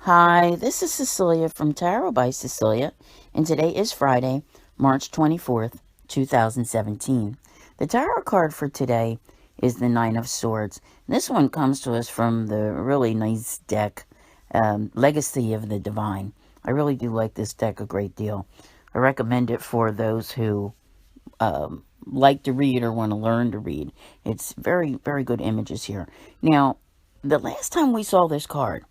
Hi, this is Cecilia from Tarot by Cecilia, and today is Friday, March 24th, 2017. The tarot card for today is the Nine of Swords. This one comes to us from the really nice deck, Legacy of the Divine. I really do like this deck a great deal. I recommend it for those who like to read or want to learn to read. It's very, very good images here. Now, the last time we saw this card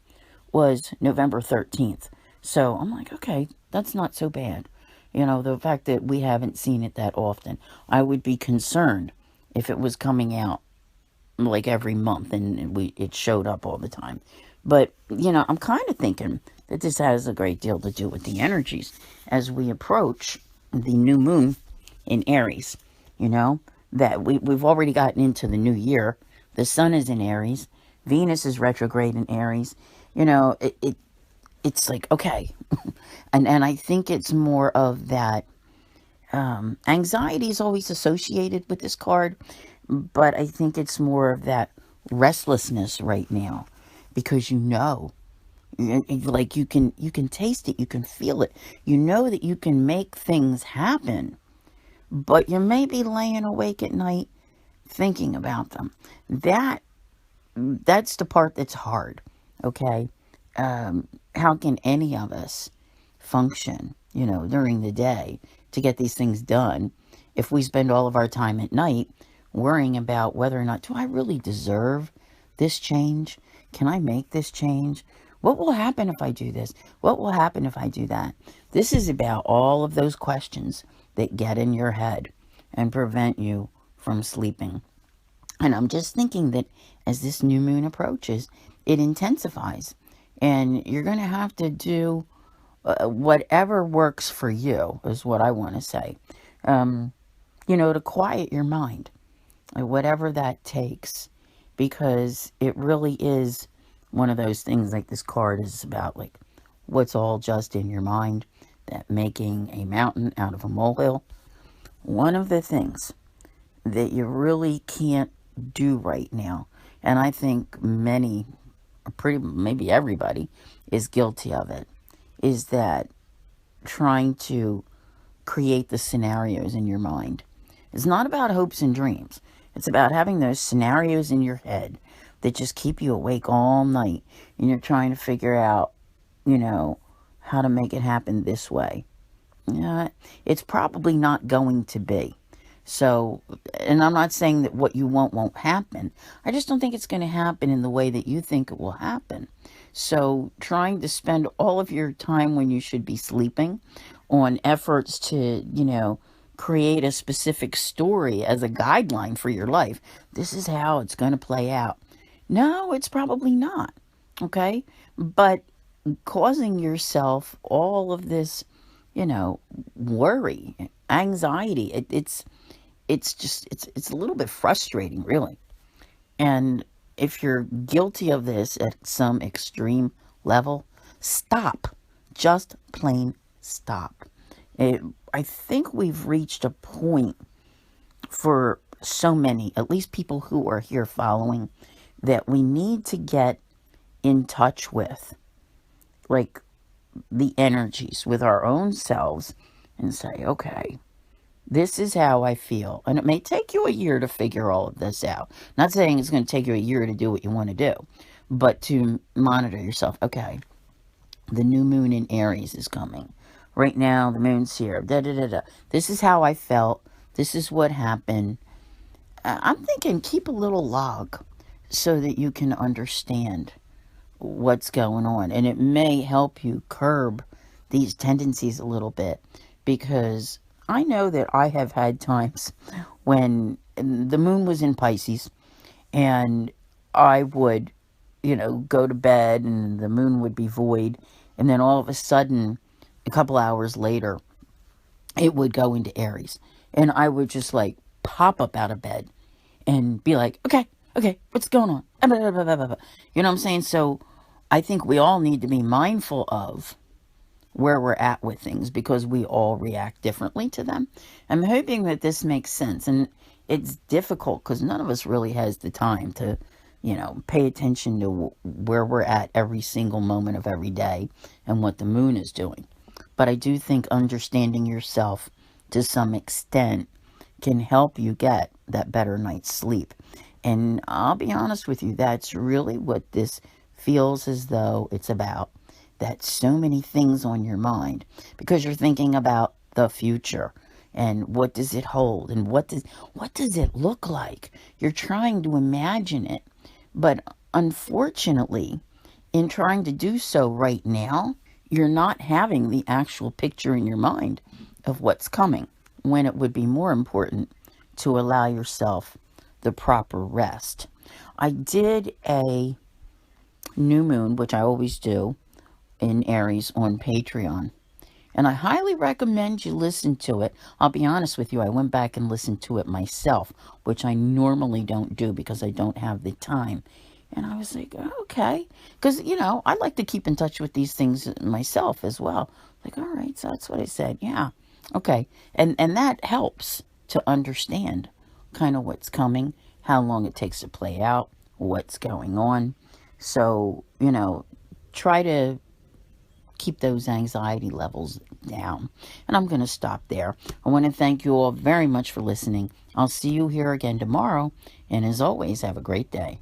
was November 13th. So I'm like, okay, that's not so bad. You know, the fact that we haven't seen it that often. I would be concerned if it was coming out like every month and it showed up all the time. But, you know, I'm kind of thinking that this has a great deal to do with the energies as we approach the new moon in Aries. You know, that we've already gotten into the new year. The sun is in Aries. Venus is retrograde in Aries. You know, it's like, okay. and I think it's more of that. Anxiety is always associated with this card, but I think it's more of that restlessness right now, because like you can taste it, you can feel it, you know that you can make things happen, but you may be laying awake at night thinking about them. That's the part that's hard. Okay, how can any of us function, you know, during the day to get these things done if we spend all of our time at night worrying about whether or not, do I really deserve this change? Can I make this change? What will happen if I do this? What will happen if I do that? This is about all of those questions that get in your head and prevent you from sleeping. And I'm just thinking that as this new moon approaches, it intensifies. And you're going to have to do whatever works for you, is what I want to say. Um, you know, to quiet your mind, whatever that takes. Because it really is one of those things, like this card is about, like, what's all just in your mind, that making a mountain out of a molehill. One of the things that you really can't do right now, and I think many, pretty maybe everybody, is guilty of it, is that trying to create the scenarios in your mind. It's not about hopes and dreams. It's about having those scenarios in your head that just keep you awake all night, and you're trying to figure out, you know, how to make it happen this way. Yeah, it's probably not going to be. So, and I'm not saying that what you want won't happen. I just don't think it's going to happen in the way that you think it will happen. So, trying to spend all of your time when you should be sleeping on efforts to, you know, create a specific story as a guideline for your life. This is how it's going to play out. No, it's probably not. Okay? But causing yourself all of this, you know, worry, anxiety, it's a little bit frustrating, really. And if you're guilty of this at some extreme level, stop. Just plain stop. It, I think we've reached a point for so many, at least people who are here following, that we need to get in touch with, like, the energies with our own selves and say, okay, this is how I feel. And it may take you a year to figure all of this out. Not saying it's going to take you a year to do what you want to do, but to monitor yourself. Okay, the new moon in Aries is coming. Right now, the moon's here. Da, da, da, da. This is how I felt. This is what happened. I'm thinking keep a little log so that you can understand what's going on. And it may help you curb these tendencies a little bit, because I know that I have had times when the moon was in Pisces and I would, you know, go to bed and the moon would be void. And then all of a sudden, a couple hours later, it would go into Aries. And I would just like pop up out of bed and be like, okay, okay, what's going on? You know what I'm saying? So I think we all need to be mindful of where we're at with things, because we all react differently to them. I'm hoping that this makes sense. And it's difficult because none of us really has the time to, pay attention to where we're at every single moment of every day and what the moon is doing. But I do think understanding yourself to some extent can help you get that better night's sleep. And I'll be honest with you, that's really what this feels as though it's about. That so many things on your mind because you're thinking about the future and what does it hold and what does it look like? You're trying to imagine it. But unfortunately, in trying to do so right now, you're not having the actual picture in your mind of what's coming, when it would be more important to allow yourself the proper rest. I did a new moon, which I always do, in Aries on Patreon. And I highly recommend you listen to it. I'll be honest with you, I went back and listened to it myself, which I normally don't do because I don't have the time. And I was like, okay. Because, I like to keep in touch with these things myself as well. Like, all right, so that's what I said. Yeah. Okay. And that helps to understand kind of what's coming, how long it takes to play out, what's going on. So, try to keep those anxiety levels down. And I'm going to stop there. I want to thank you all very much for listening. I'll see you here again tomorrow. And as always, have a great day.